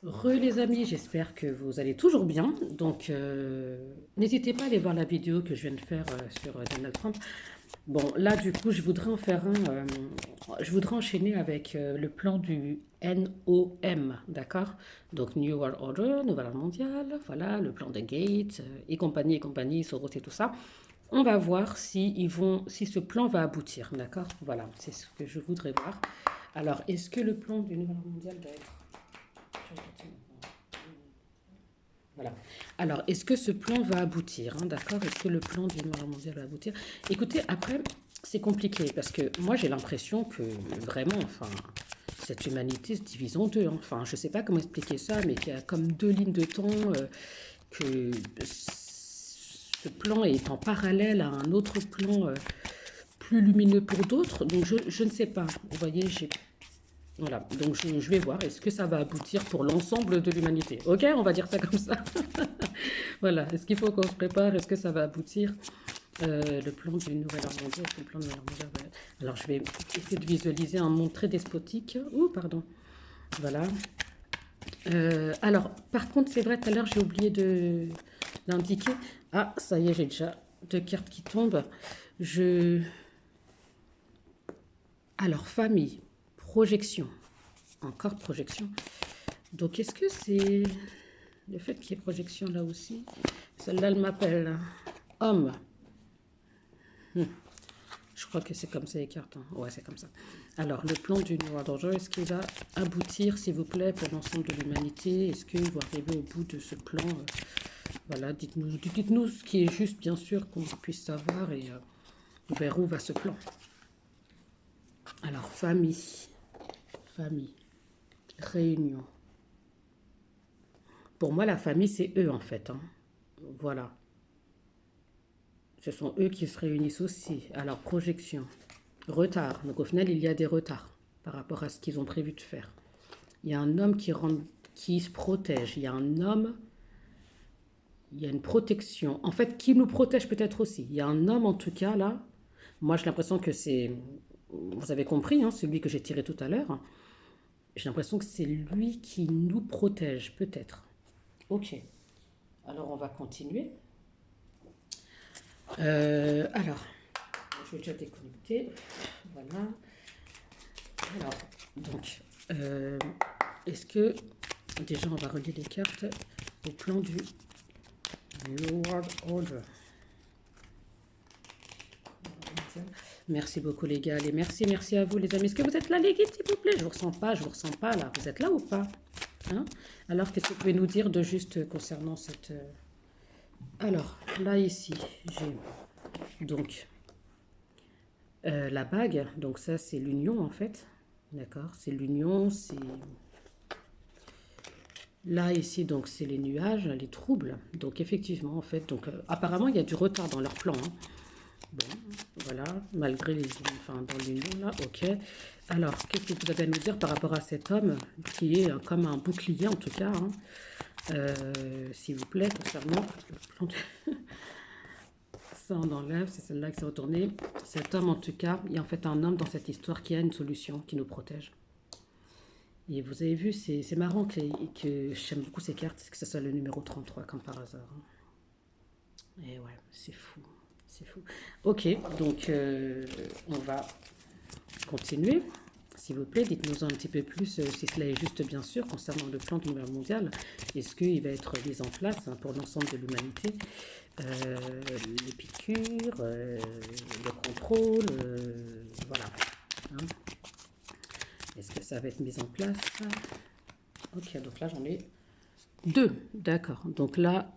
Les amis, j'espère que vous allez toujours bien. Donc, n'hésitez pas à aller voir la vidéo que je viens de faire sur Donald Trump. Bon, là, du coup, je voudrais en faire je voudrais enchaîner avec le plan du NOM, d'accord? Donc, New World Order, Nouvelle Ordre mondiale, voilà, le plan de Gates et compagnie, Soros et tout ça. On va voir si ce plan va aboutir, d'accord? Voilà, c'est ce que je voudrais voir. Alors, est-ce que le plan du Nouvel Ordre mondial va être... Voilà. Alors, est-ce que ce plan va aboutir, hein, d'accord? Est-ce que le plan du Nouvel Ordre mondial va aboutir? Écoutez, après, c'est compliqué parce que moi, j'ai l'impression que vraiment, enfin, cette humanité se divise en deux, hein. Enfin, je ne sais pas comment expliquer ça, mais qu'il y a comme deux lignes de temps, que ce plan est en parallèle à un autre plan plus lumineux pour d'autres. Donc, je ne sais pas. Vous voyez, j'ai voilà, donc je vais voir, est-ce que ça va aboutir pour l'ensemble de l'humanité? Ok, on va dire ça comme ça. Voilà, est-ce qu'il faut qu'on se prépare? Est-ce que ça va aboutir? Le plan du nouvel ordre mondial, le plan du nouvel ordre mondial, voilà. Alors je vais essayer de visualiser un monde très despotique. Oh, pardon. Voilà. Alors, par contre, c'est vrai, tout à l'heure, j'ai oublié d'indiquer. Ah, ça y est, j'ai déjà deux cartes qui tombent. Je... Alors, famille, projection. Encore projection. Donc, est-ce que c'est le fait qu'il y ait projection là aussi? Celle-là, elle m'appelle homme. Je crois que c'est comme ça les cartes, hein. Ouais, c'est comme ça. Alors, le plan du New World Order, est-ce qu'il va aboutir, s'il vous plaît, pour l'ensemble de l'humanité? Est-ce qu'il va arriver au bout de ce plan? Voilà, dites-nous ce qui est juste, bien sûr, qu'on puisse savoir et vers où va ce plan. Alors, famille, réunion. Pour moi, la famille, c'est eux, en fait, hein. Voilà. Ce sont eux qui se réunissent aussi. Alors, projection. Retard. Donc, au final, il y a des retards par rapport à ce qu'ils ont prévu de faire. Il y a un homme qui se protège. Il y a un homme, il y a une protection. En fait, qui nous protège peut-être aussi. Il y a un homme, en tout cas, là. Moi, j'ai l'impression que c'est... Vous avez compris, hein, celui que j'ai tiré tout à l'heure. J'ai l'impression que c'est lui qui nous protège, peut-être. Ok. Alors, on va continuer. Alors, je vais déjà déconnecter. Voilà. Alors, donc, est-ce que déjà on va relier les cartes au plan du New World Order? Merci beaucoup les gars, et merci à vous les amis. Est-ce que vous êtes là les guides s'il vous plaît? Je vous ressens pas là. Vous êtes là ou pas? Hein? Alors, qu'est-ce que vous pouvez nous dire de juste concernant cette... Alors, là ici, j'ai donc la bague. Donc ça, c'est l'union en fait. D'accord, c'est l'union, c'est... Là, ici, donc, c'est les nuages, les troubles. Donc, effectivement, en fait, donc, apparemment, il y a du retard dans leur plan, hein. Bon, voilà, malgré les... Enfin, dans l'union, là, ok. Alors, qu'est-ce que vous avez à nous dire par rapport à cet homme qui est comme un bouclier, en tout cas, hein, s'il vous plaît, concernant le plan de... Ça, on enlève, c'est celle-là qui s'est retournée. Cet homme, en tout cas, il y a en fait un homme dans cette histoire qui a une solution, qui nous protège. Et vous avez vu, c'est marrant que j'aime beaucoup ces cartes, que ce soit le numéro 33 comme par hasard, hein. Et ouais, c'est fou, c'est fou. Ok, donc on va continuer. S'il vous plaît, dites-nous un petit peu plus si cela est juste, bien sûr, concernant le plan du numéro mondial. Est-ce qu'il va être mis en place, hein, pour l'ensemble de l'humanité? Les piqûres, le contrôle, voilà, hein. Est-ce que ça va être mis en place? Ok, donc là j'en ai deux, d'accord. Donc là,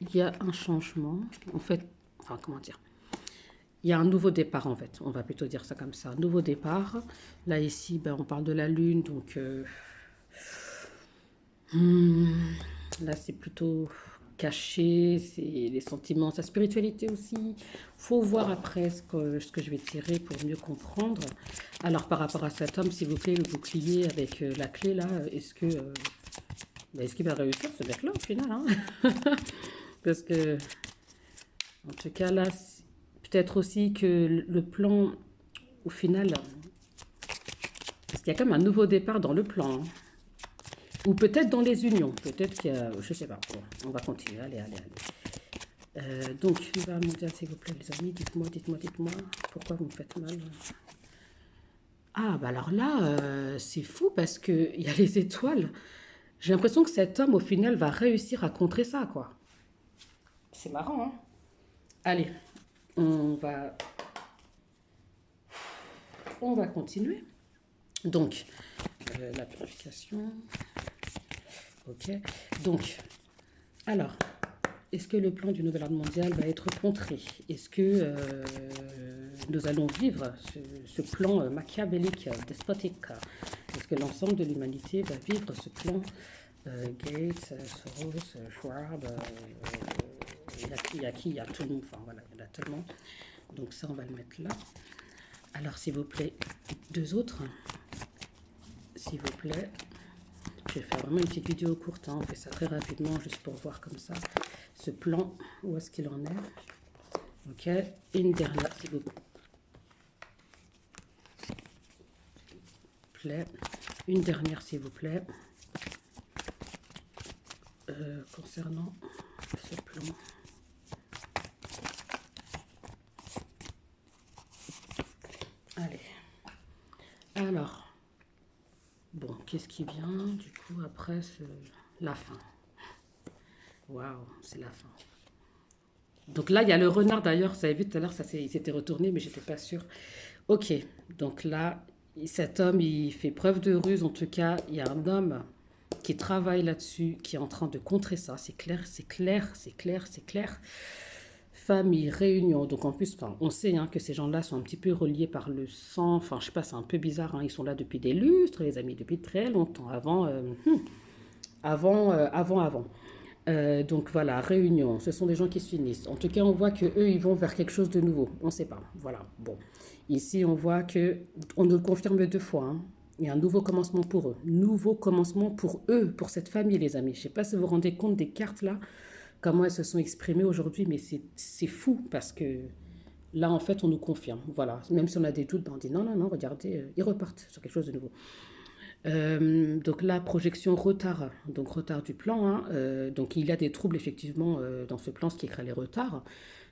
il y a un changement. En fait, enfin, comment dire? Il y a un nouveau départ, en fait. On va plutôt dire ça comme ça. Nouveau départ. Là, ici, ben, on parle de la Lune. Donc, là, c'est plutôt caché. C'est les sentiments, sa spiritualité aussi. Faut voir après ce que je vais tirer pour mieux comprendre. Alors, par rapport à cet homme, s'il vous plaît, le bouclier avec la clé, là, est-ce qu'il va réussir ce mec-là au final, hein? Parce que, en tout cas, là, peut-être aussi que le plan, au final, parce qu'il y a comme un nouveau départ dans le plan, hein. Ou peut-être dans les unions. Peut-être qu'il y a... Je sais pas. Bon, on va continuer. Allez, allez, allez. Donc, univers mondial, s'il vous plaît, les amis. Dites-moi, dites-moi, dites-moi. Pourquoi vous me faites mal? Ah, bah alors là, c'est fou parce qu'il y a les étoiles. J'ai l'impression que cet homme, au final, va réussir à contrer ça, quoi. C'est marrant, hein? Allez, on va, on va continuer. Donc, la purification. Ok. Donc, alors, est-ce que le plan du nouvel ordre mondial va être contré? Est-ce que nous allons vivre ce plan machiavélique, despotique? Est-ce que l'ensemble de l'humanité va vivre ce plan Gates, Soros, Schwab, il y a qui? Il y a tout le monde. Enfin voilà, il y en a tellement. Donc ça, on va le mettre là. Alors, s'il vous plaît, deux autres. S'il vous plaît. Je vais faire vraiment une petite vidéo courte, hein. On fait ça très rapidement, juste pour voir comme ça ce plan, où est-ce qu'il en est. Ok, une dernière, s'il vous plaît. Une dernière, s'il vous plaît. Concernant ce plan. Allez. Alors. Bon, qu'est-ce qui vient du coup après la fin? Waouh, c'est la fin. Donc là, il y a le renard d'ailleurs, vous avez vu tout à l'heure, il s'était retourné, mais j'étais pas sûre. Ok, donc là, cet homme, il fait preuve de ruse. En tout cas, il y a un homme qui travaille là-dessus, qui est en train de contrer ça. C'est clair, c'est clair, c'est clair, c'est clair. Famille, réunion. Donc en plus, enfin, on sait hein, que ces gens-là sont un petit peu reliés par le sang. Enfin, je sais pas, c'est un peu bizarre. Hein. Ils sont là depuis des lustres, les amis, depuis très longtemps. Avant. Donc voilà, réunion. Ce sont des gens qui s'unissent. En tout cas, on voit que eux, ils vont vers quelque chose de nouveau. On ne sait pas. Voilà. Bon. Ici, on voit que on nous le confirme deux fois. Hein. Il y a un nouveau commencement pour eux. Nouveau commencement pour eux, pour cette famille, les amis. Je ne sais pas si vous vous rendez compte des cartes là, comment elles se sont exprimées aujourd'hui, mais c'est fou parce que là, en fait, on nous confirme. Voilà. Même si on a des doutes, ben on dit non, non, non, regardez, ils repartent sur quelque chose de nouveau. Donc la projection retard, donc retard du plan. Hein, donc il y a des troubles effectivement dans ce plan, ce qui crée les retards.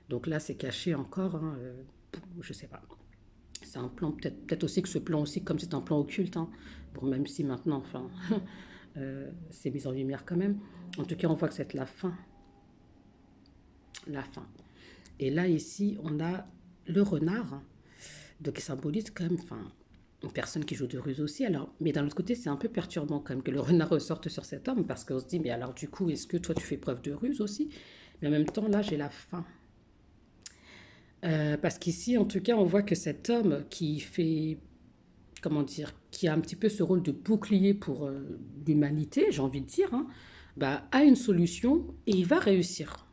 Donc là, c'est caché encore. Hein, je sais pas. C'est un plan, peut-être aussi que ce plan aussi, comme c'est un plan occulte, hein, bon, même si maintenant, enfin, c'est mis en lumière quand même. En tout cas, on voit que c'est la fin. La fin. Et là, ici, on a le renard, donc qui symbolise quand même, enfin, une personne qui joue de ruse aussi. Alors, mais d'un autre côté, c'est un peu perturbant quand même que le renard ressorte sur cet homme, parce qu'on se dit, mais alors du coup, est-ce que toi, tu fais preuve de ruse aussi? Mais en même temps, là, j'ai la fin. Parce qu'ici, en tout cas, on voit que cet homme qui fait, comment dire, qui a un petit peu ce rôle de bouclier pour l'humanité, j'ai envie de dire, hein, bah, a une solution et il va réussir.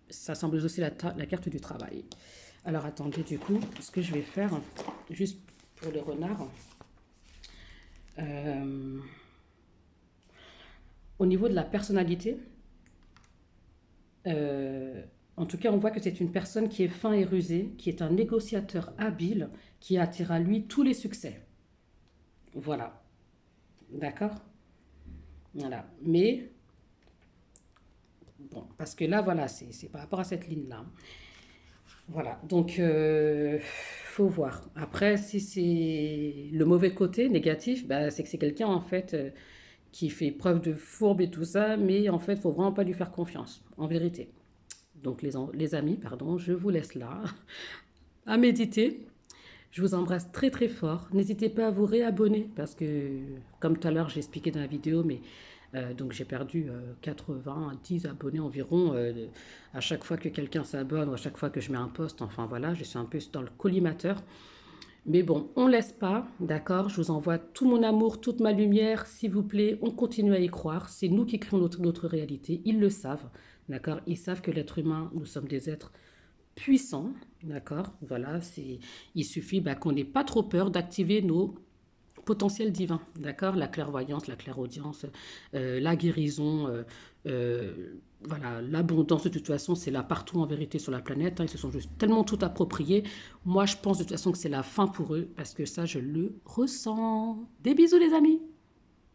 Ça semble aussi la carte du travail. Alors attendez, du coup, ce que je vais faire, juste pour le renard, euh, au niveau de la personnalité, euh, en tout cas, on voit que c'est une personne qui est fin et rusée, qui est un négociateur habile, qui attire à lui tous les succès. Voilà, d'accord. Voilà. Mais, bon, parce que là, voilà, c'est par rapport à cette ligne-là. Voilà, donc faut voir. Après, si c'est le mauvais côté négatif, bah, c'est que c'est quelqu'un en fait qui fait preuve de fourbe et tout ça, mais en fait, faut vraiment pas lui faire confiance, en vérité. Donc les amis, pardon, je vous laisse là à méditer. Je vous embrasse très très fort. N'hésitez pas à vous réabonner parce que, comme tout à l'heure, j'ai expliqué dans la vidéo, mais donc j'ai perdu 10 abonnés environ à chaque fois que quelqu'un s'abonne ou à chaque fois que je mets un post. Enfin voilà, je suis un peu dans le collimateur. Mais bon, on ne laisse pas, d'accord? Je vous envoie tout mon amour, toute ma lumière, s'il vous plaît. On continue à y croire. C'est nous qui créons notre réalité. Ils le savent, d'accord? Ils savent que l'être humain, nous sommes des êtres puissants, d'accord? Voilà, il suffit bah, qu'on n'ait pas trop peur d'activer nos potentiel divin, d'accord? La clairvoyance, la clairaudience, la guérison, voilà, l'abondance de toute façon, c'est là partout en vérité sur la planète, hein, ils se sont juste tellement tout appropriés. Moi, je pense de toute façon que c'est la fin pour eux, parce que ça, je le ressens. Des bisous les amis!